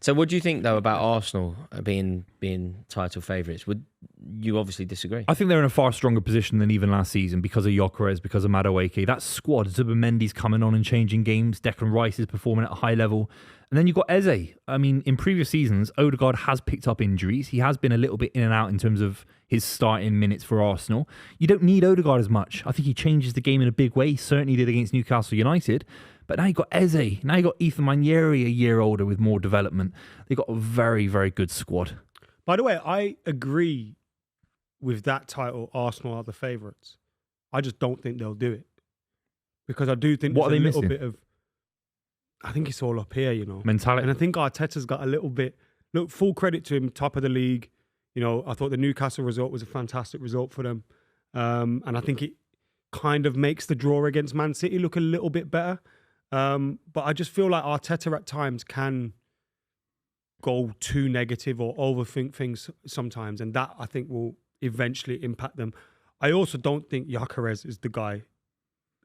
So what do you think, though, about Arsenal being title favourites? Would you obviously disagree? I think they're in a far stronger position than even last season because of Gyökeres, because of Madueke. That squad, Zubimendi's coming on and changing games. Declan Rice is performing at a high level. And then you've got Eze. I mean, in previous seasons, Odegaard has picked up injuries. He has been a little bit in and out in terms of his starting minutes for Arsenal. You don't need Odegaard as much. I think he changes the game in a big way. He certainly did against Newcastle United. But now you've got Eze. Now you've got Ethan Manieri a year older with more development. They've got a very, very good squad. By the way, I agree with that title. Arsenal are the favourites. I just don't think they'll do it. Because I do think what are they there's a missing? little bit of... I think it's all up here, Mentality. And I think Arteta's got a little bit... Look, full credit to him, top of the league. I thought the Newcastle result was a fantastic result for them. And I think it kind of makes the draw against Man City look a little bit better. But I just feel like Arteta at times can go too negative or overthink things sometimes, and that I think will eventually impact them. I also don't think Gyökeres is the guy.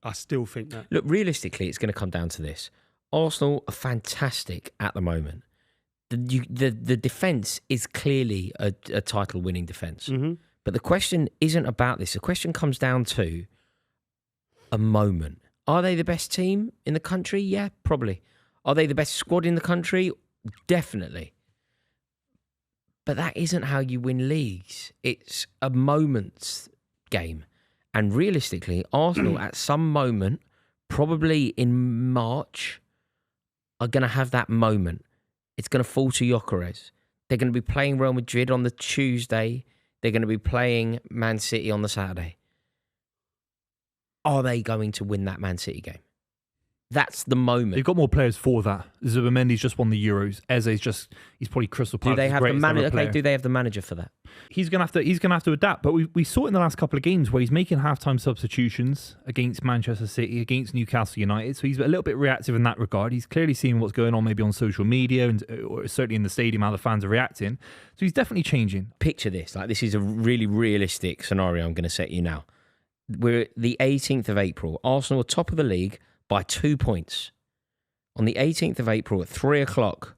I still think that. Look, realistically, it's going to come down to this. Arsenal are fantastic at the moment. The defence is clearly a title-winning defence. Mm-hmm. But the question isn't about this. The question comes down to a moment. Are they the best team in the country? Yeah, probably. Are they the best squad in the country? Definitely. But that isn't how you win leagues. It's a moment's game. And realistically, Arsenal at some moment, probably in March, are going to have that moment. It's going to fall to Gyökeres. They're going to be playing Real Madrid on the Tuesday. They're going to be playing Man City on the Saturday. Are they going to win that Man City game? That's the moment. They've got more players for that. Zubimendi's just won the Euros. Eze's he's probably Crystal Palace's Do they have the greatest manager? ever player. Okay, do they have the manager for that? He's gonna have to adapt. But we saw it in the last couple of games where he's making halftime substitutions against Manchester City, against Newcastle United. So he's a little bit reactive in that regard. He's clearly seeing what's going on maybe on social media and or certainly in the stadium how the fans are reacting. So he's definitely changing. Picture this. Like, this is a really realistic scenario I'm going to set you now. We're the 18th of April. Arsenal are top of the league by 2 points. On the 18th of April at 3 o'clock,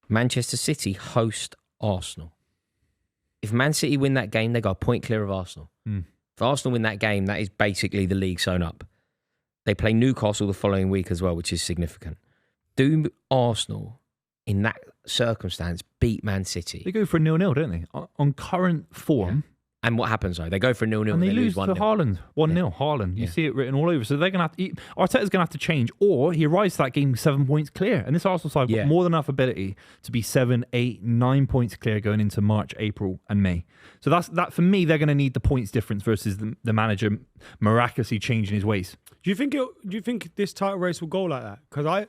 Manchester City host Arsenal. If Man City win that game, they go a point clear of Arsenal. If Arsenal win that game, that is basically the league sewn up. They play Newcastle the following week as well, which is significant. Do Arsenal, in that circumstance, beat Man City? They go for a 0-0, don't they? On current form. Yeah. And what happens, though? They go for 0-0 And they lose to 1-0. Haaland. 1-0, Haaland. You see it written all over. So they're going to have to... Arteta's going to have to change. Or he arrives to that game 7 points clear. And this Arsenal side got more than enough ability to be 7, 8, 9 points clear going into March, April and May. So that for me, they're going to need the points difference versus the manager miraculously changing his ways. Do you think this title race will go like that? Because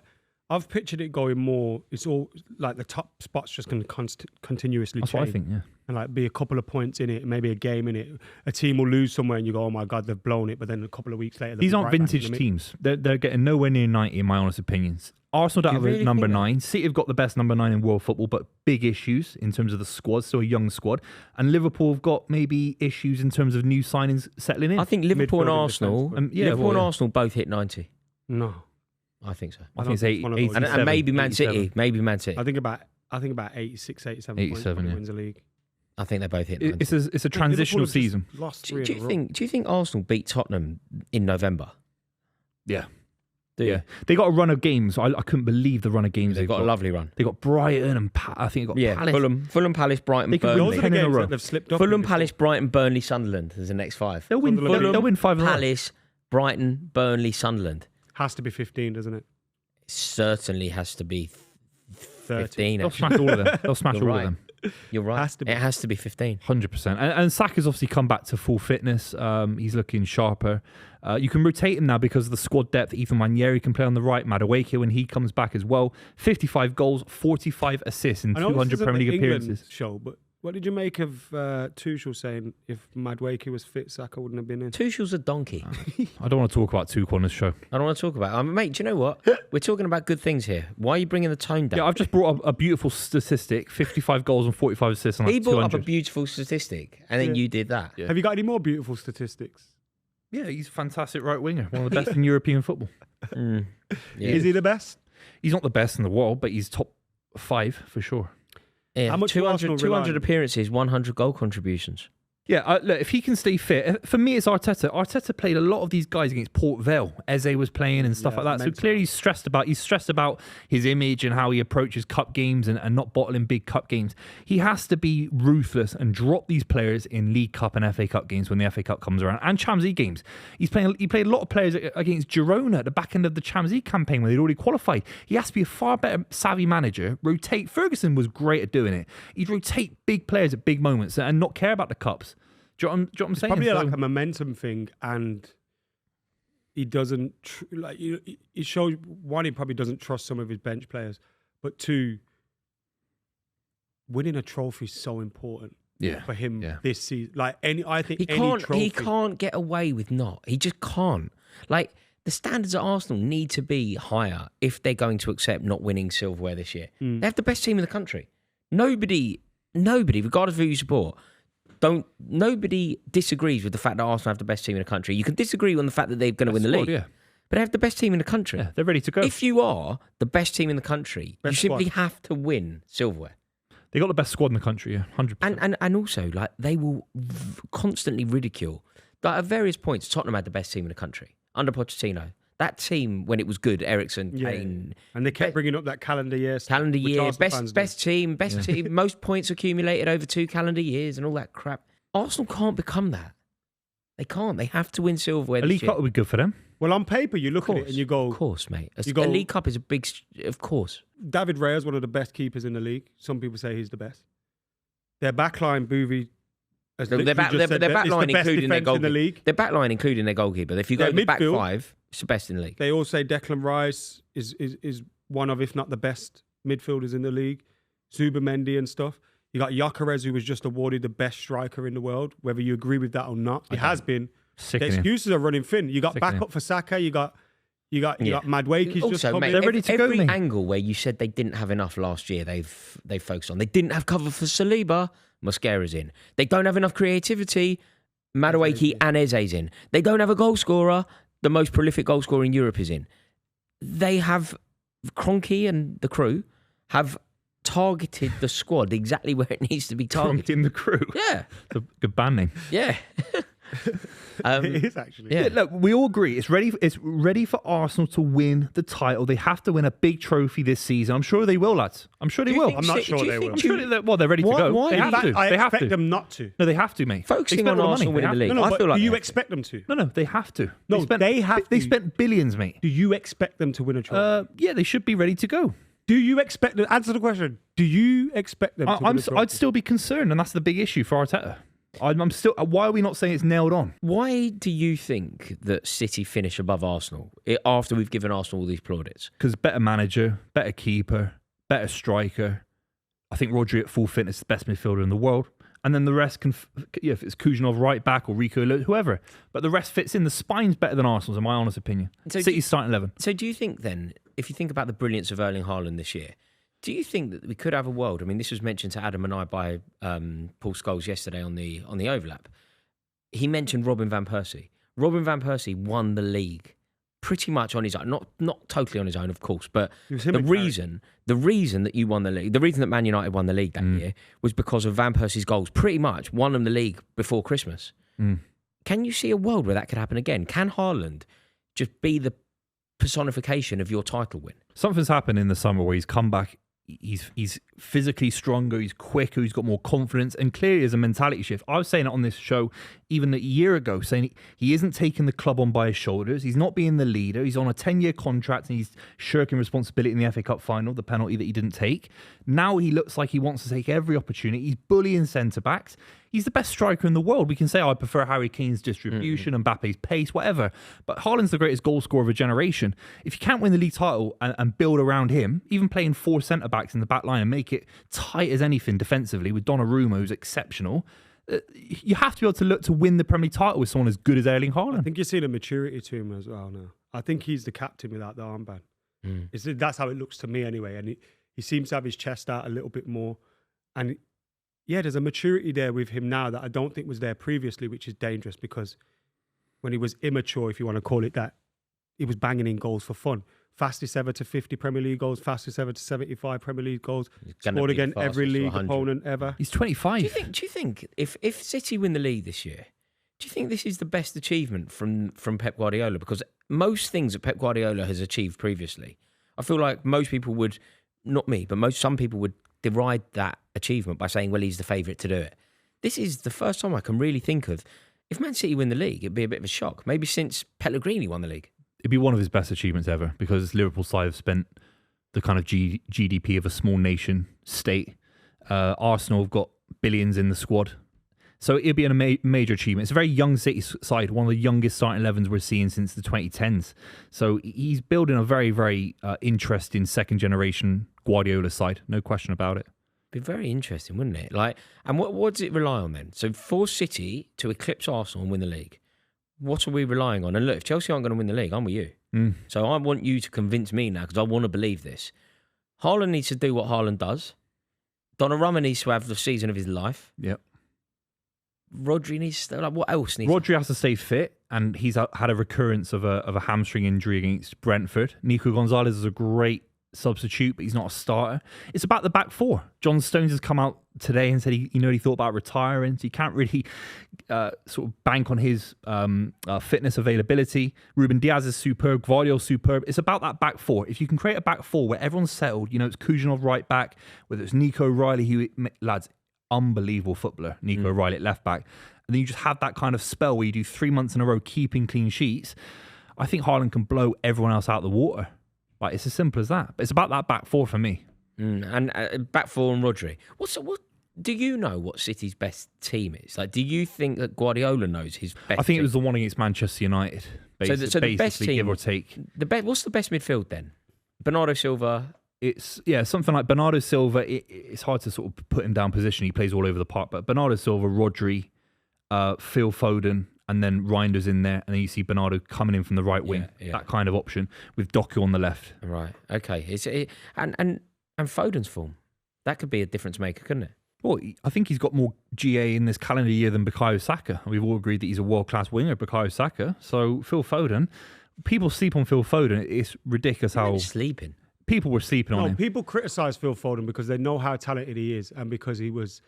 I've pictured it going more. It's all like the top spot's just going to continuously That's change. what I think, yeah. And like be a couple of points in it, maybe a game in it. A team will lose somewhere and you go, oh my God, they've blown it. But then a couple of weeks later, these aren't vintage teams. They're getting nowhere near 90 in my honest opinions. Arsenal don't have a number 9. City have got the best number 9 in world football, but big issues in terms of the squad, so a young squad. And Liverpool have got maybe issues in terms of new signings settling in. I think Liverpool and Arsenal, Arsenal both hit 90. No. I think so. I think it's 87. And maybe Man City. Maybe Man City. I think about 86, 87 points when he wins the league. I think they both hit 90. It's a transitional season. Do you think Arsenal beat Tottenham in November? Yeah. Yeah. They got a run of games. I couldn't believe the run of games They've got a lovely run. They got Brighton and I think they got Palace. Fulham, Palace, Brighton, They could Burnley. go 10 in a row. They've slipped up. Fulham, Palace, Brighton, Burnley, Sunderland is the next 5. They'll win 5 in a row. Palace, Brighton, Burnley, Sunderland. Has to be 15, doesn't it? Certainly has to be 15. They'll smash all of them. They'll smash all of them. You're right. It has to be 15. 100%. And Saka's obviously come back to full fitness. He's looking sharper. You can rotate him now because of the squad depth. Ethan Manieri can play on the right. Madueke when he comes back as well. 55 goals, 45 assists in 200 Premier League appearances. Show, but what did you make of Tuchel saying if Madueke was fit, Saka wouldn't have been in? Tuchel's a donkey. I don't want to talk about Tuchel on this show. I don't want to talk about it. Mate, do you know what? We're talking about good things here. Why are you bringing the tone down? Yeah, I've just brought up a beautiful statistic. 55 goals and 45 assists on He brought 200. up a beautiful statistic, and then you did that. Yeah. Have you got any more beautiful statistics? Yeah, he's a fantastic right winger. One of the best in European football. Is he the best? He's not the best in the world, but he's top 5 for sure. Yeah, How much will 200, Arsenal rely 200 on? appearances, 100 goal contributions. Yeah, look, if he can stay fit, for me it's Arteta. Arteta played a lot of these guys against Port Vale. Eze was playing and stuff Yeah, like that. So mental. clearly he's stressed about his image and how he approaches cup games and not bottling big cup games. He has to be ruthless and drop these players in League Cup and FA Cup games when the FA Cup comes around, and Champions League games. He played a lot of players against Girona at the back end of the Champions League campaign when they'd already qualified. He has to be a far better savvy manager. Rotate. Ferguson was great at doing it. He'd rotate big players at big moments and not care about the cups. Do you know what I'm saying? Probably So- like a momentum thing, and he doesn't it shows, one, he probably doesn't trust some of his bench players, but two, winning a trophy is so important for him this season. Like I think He any trophy. he can't get away with not. He just can't. Like, the standards at Arsenal need to be higher if they're going to accept not winning silverware this year. They have the best team in the country. Nobody, regardless of who you support, nobody disagrees with the fact that Arsenal have the best team in the country. You can disagree on the fact that they're going to win the league, but they have the best team in the country. Yeah, they're ready to go. If you are the best team in the country, Best you simply squad. have to win silverware. They got the best squad in the country, yeah, 100%. And also, like, they will constantly ridicule. Like, at various points, Tottenham had the best team in the country under Pochettino. That team, when it was good, Ericsson, Kane, and they kept bringing up that calendar year, stuff, which Arsenal fans best team, most points accumulated over 2 calendar years, and all that crap. Arsenal can't become that. They can't. They have to win silverware A this League year. Cup would be good for them. Well, on paper, you look at it and you go, of course, mate. you go- A League Cup is a big, of course. David Raya is one of the best keepers in the league. Some people say he's the best. Their backline, Buvey, as Their literally just said, backline, is the best including their defence in goalkeeper. the league. Their backline, including their goalkeeper. If you go Their to the back midfield- 5, it's the best in the league. They all say Declan Rice is one of, if not the best midfielders in the league. Zubimendi and stuff. You got Gyökeres, who was just awarded the best striker in the world, whether you agree with that or not. It has been. The Sickening. excuses are running thin. You got Sickening. backup for Saka. You got Madueke's just Also, come mate, in. They're ready to go, every mate. angle where you said they didn't have enough last year, they've focused on. They didn't have cover for Saliba. Mosquera's in. They don't have enough creativity. Madueke and Eze's in. They don't have a goal scorer. The most prolific goal scorer in Europe is in. They have Kroenke and the crew have targeted the squad exactly where it needs to be targeted. In the crew. Yeah, It's a good band name. yeah. It is actually. Yeah. Look, we all agree it's ready for Arsenal to win the title. They have to win a big trophy this season. I'm sure they will, lads. I'm sure they Do you will. think I'm not City- sure do you they think- will. I'm sure they're ready Why- to go. why They do have you- to. I They have expect to. them not to. No, they have to, mate. Focusing They spent on all the Arsenal money. winning They the have league. to. No, I but feel like do you they- expect them to? No, they have to. No, they have They to. spent billions, mate. Do you expect them to win a trophy? Yeah, they should be ready to go. Do you expect them? Answer the question. Do you expect them to win a trophy? I'd still be concerned, and that's the big issue for Arteta. I'm still. Why are we not saying it's nailed on? Why do you think that City finish above Arsenal after we've given Arsenal all these plaudits? Because better manager, better keeper, better striker. I think Rodri at full fitness is the best midfielder in the world. And then the rest can, if it's Kujanov right back or Rico, whoever. But the rest fits in. The spine's better than Arsenal's, in my honest opinion. So City's starting 11. So do you think then, if you think about the brilliance of Erling Haaland this year, do you think that we could have a world? I mean, this was mentioned to Adam and I by Paul Scholes yesterday on the overlap. He mentioned Robin van Persie. Robin van Persie won the league pretty much on his own, not totally on his own, of course, but was him the and reason that you won the league, the reason that Man United won the league that year was because of Van Persie's goals. Pretty much won them the league before Christmas. Can you see a world where that could happen again? Can Haaland just be the personification of your title win? Something's happened in the summer where he's come back. He's physically stronger, he's quicker, he's got more confidence, and clearly there's a mentality shift. I was saying it on this show even a year ago, saying he isn't taking the club on by his shoulders, he's not being the leader, he's on a 10-year contract and he's shirking responsibility in the FA Cup final, the penalty that he didn't take. Now he looks like he wants to take every opportunity, he's bullying centre-backs. He's the best striker in the world. We can say, I prefer Harry Kane's distribution, Mbappe's pace, whatever. But Haaland's the greatest goal scorer of a generation. If you can't win the league title and build around him, even playing 4 centre-backs in the back line and make it tight as anything defensively with Donnarumma, who's exceptional, you have to be able to look to win the Premier League title with someone as good as Erling Haaland. I think you're seeing a maturity to him as well now. I think he's the captain without the armband. That's how it looks to me anyway. And he seems to have his chest out a little bit more. And yeah, there's a maturity there with him now that I don't think was there previously, which is dangerous because when he was immature, if you want to call it that, he was banging in goals for fun. fastest ever to 50 Premier League goals, fastest ever to 75 Premier League goals, Gonna scored be against every fastest to league 100. opponent ever. He's 25. Do you think if City win the league this year, do you think this is the best achievement from Pep Guardiola? Because most things that Pep Guardiola has achieved previously, I feel like most people would, not me, but some people would deride that achievement by saying, well, he's the favourite to do it. This is the first time I can really think of, if Man City win the league, it'd be a bit of a shock. Maybe since Pellegrini won the league. It'd be one of his best achievements ever because Liverpool side have spent the kind of GDP of a small nation state. Arsenal have got billions in the squad. So it'd be a major achievement. It's a very young City side, one of the youngest starting 11s we're seeing since the 2010s. So he's building a very, very interesting second generation Guardiola side. No question about it. Be very interesting, wouldn't it? And what does it rely on then? So for City to eclipse Arsenal and win the league, what are we relying on? And look, if Chelsea aren't going to win the league, I'm with you. So I want you to convince me now because I want to believe this. Haaland needs to do what Haaland does. Donnarumma needs to have the season of his life. Yep. Rodri needs to, what else needs Rodri has to stay fit, and he's had a recurrence of a hamstring injury against Brentford. Nico Gonzalez is a great substitute, but he's not a starter. It's about the back four. John Stones has come out today and said he thought about retiring, so he can't really sort of bank on his fitness availability. Ruben Diaz is superb. Gvardiol's superb. It's about that back four. If you can create a back four where everyone's settled, it's Kujanov right back, whether it's Nico Riley, lads, unbelievable footballer, Nico Riley at left back, and then you just have that kind of spell where you do 3 months in a row keeping clean sheets. I think Haaland can blow everyone else out of the water. Like, it's as simple as that. But it's about that back four for me. And back four and Rodri. What do you know what City's best team is? Like, do you think that Guardiola knows his best? I think team? it was the one against Manchester United. So the best team, give or take. What's the best midfield then? Bernardo Silva. It's something like Bernardo Silva. It's hard to sort of put him down position. He plays all over the park. But Bernardo Silva, Rodri, Phil Foden, and then Reinders in there, and then you see Bernardo coming in from the right wing. Yeah. That kind of option with Doku on the left. Right. Okay. And Foden's form, that could be a difference maker, couldn't it? Well, I think he's got more GA in this calendar year than Bukayo Saka. We've all agreed that he's a world-class winger, Bukayo Saka. So Phil Foden, people sleep on Phil Foden. It's ridiculous how sleeping. People were sleeping on him. People criticise Phil Foden because they know how talented he is, and because he was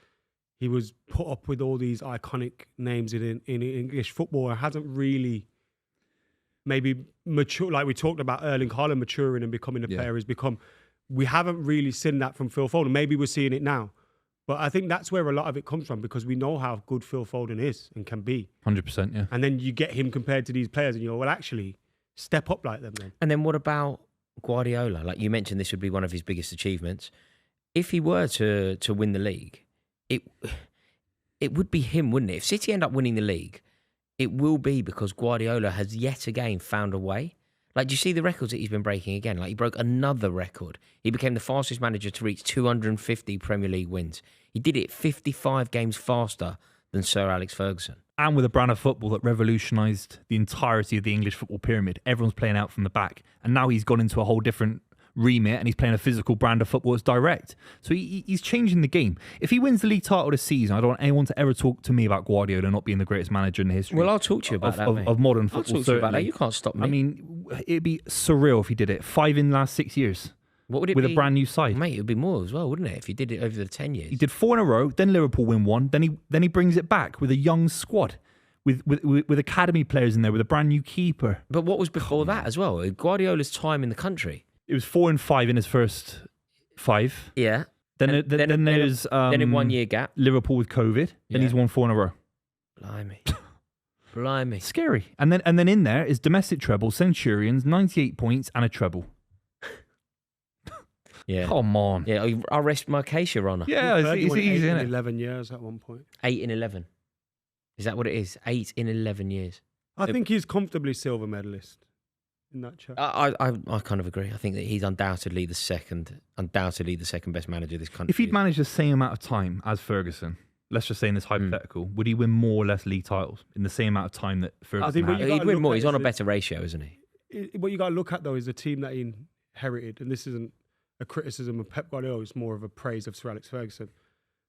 put up with all these iconic names in English football and hasn't really maybe mature, like we talked about Erling Haaland maturing and becoming a player has become. We haven't really seen that from Phil Foden. Maybe we're seeing it now. But I think that's where a lot of it comes from because we know how good Phil Foden is and can be. 100%, yeah. And then you get him compared to these players and you're, well, actually, step up like them then. And then what about Guardiola? Like you mentioned, this would be one of his biggest achievements. If he were to win the league, it would be him, wouldn't it? If City end up winning the league, it will be because Guardiola has yet again found a way. Like, do you see the records that he's been breaking again? Like, he broke another record. He became the fastest manager to reach 250 Premier League wins. He did it 55 games faster than Sir Alex Ferguson. And with a brand of football that revolutionised the entirety of the English football pyramid. Everyone's playing out from the back. And now he's gone into a whole different remit and he's playing a physical brand of football that's direct. So he's changing the game. If he wins the league title this season, I don't want anyone to ever talk to me about Guardiola not being the greatest manager in the history. Well, I'll talk to you about that, mate. Of modern football. I'll talk to you about that. You can't stop me. I mean, it'd be surreal if he did it. 5 in the last 6 years. What would it with be? a brand new side? Mate, it would be more as well, wouldn't it, if you did it over the 10 years? He did 4 in a row, then Liverpool win 1, then he brings it back with a young squad. With academy players in there, with a brand new keeper. But what was before that as well? Guardiola's time in the country. It was 4 and 5 in his first 5. Yeah. Then there's in 1 year gap. Liverpool with COVID. Then he's won 4 in a row. Blimey. Scary. And then in there is domestic treble, Centurions, 98 points and a treble. Yeah. Come on. Yeah, I'll rest my case, Your Honour. Yeah, it's easy, isn't it? 11 years at one point. 8 in 11. Is that what it is? 8 in 11 years. I think he's comfortably silver medalist in that chat. I kind of agree. I think that he's undoubtedly the second best manager of this country. If he'd managed the same amount of time as Ferguson, let's just say in this hypothetical, would he win more or less league titles in the same amount of time that Ferguson had? He'd win more. He's on a better ratio, isn't he? What you got to look at, though, is the team that he inherited. And this isn't a criticism of Pep Guardiola. It's more of a praise of Sir Alex Ferguson.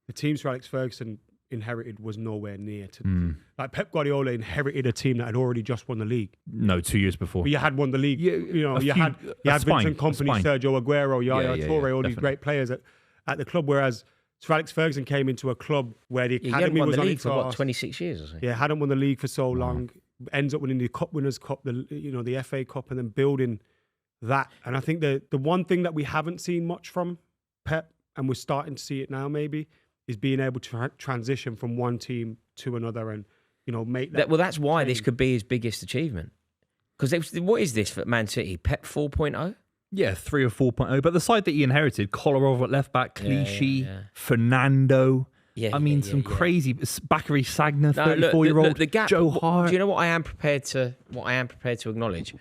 The team Sir Alex Ferguson inherited was nowhere near to. Like Pep Guardiola inherited a team that had already just won the league. No, 2 years before. But you had won the league. You had Vincent Kompany, Sergio Aguero, Yaya Toure, all these great players at the club. Whereas Sir Alex Ferguson came into a club where the academy was the on league its for arse. 26 years or so. Yeah, hadn't won the league for so long. Ends up winning the Cup Winners' Cup, the FA Cup, and then building that. And I think the one thing that we haven't seen much from Pep, and we're starting to see it now maybe, is being able to transition from one team to another and, make that. Well, that's why change. this could be his biggest achievement. Because what is this for Man City? Pep 4.0? Yeah, 3 or 4.0. But the side that he inherited, Kolarov at left back, Clichy, Fernando. Some crazy Bakary Sagna, 34-year-old, the gap, Joe Hart. Do you know what I am prepared to acknowledge?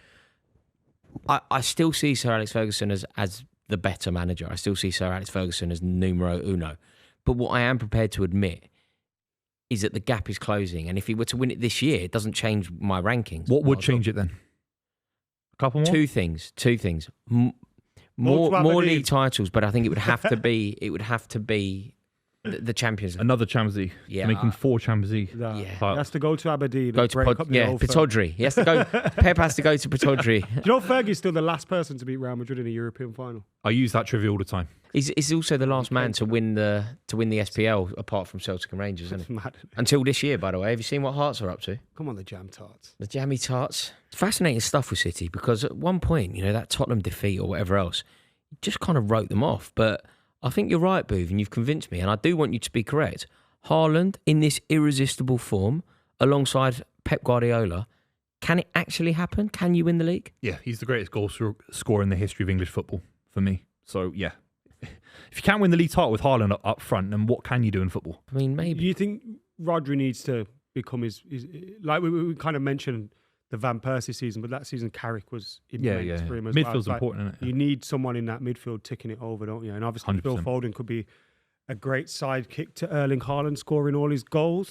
I still see Sir Alex Ferguson as the better manager. I still see Sir Alex Ferguson as numero uno. But what I am prepared to admit is that the gap is closing. And if he were to win it this year, it doesn't change my rankings. What would change it then? A couple more? Two things. More league titles, but I think it would have to be the Champions League. Another Champions League. Yeah. Making 4 Champions League. He has to go to Aberdeen. Pittodrie. He has to go. Pep has to go to Pittodrie. Do you know Fergie's still the last person to beat Real Madrid in a European final? I use that trivia all the time. He's also the last man to win the SPL apart from Celtic and Rangers, isn't he? Mad. Until this year, by the way. Have you seen what Hearts are up to? Come on, the Jam Tarts. The Jammy Tarts. Fascinating stuff with City because at one point, that Tottenham defeat or whatever else, just kind of wrote them off. But I think you're right, Booth, and you've convinced me, and I do want you to be correct. Haaland in this irresistible form, alongside Pep Guardiola, can it actually happen? Can you win the league? Yeah, he's the greatest goal scorer in the history of English football for me. So, yeah. If you can't win the league title with Haaland up front, then what can you do in football? I mean, maybe. Do you think Rodri needs to become his like we kind of mentioned the Van Persie season, but that season Carrick was immense for him as Midfield's well. important, isn't it? You need someone in that midfield ticking it over, don't you? And obviously 100%. Phil Foden could be a great sidekick to Erling Haaland scoring all his goals.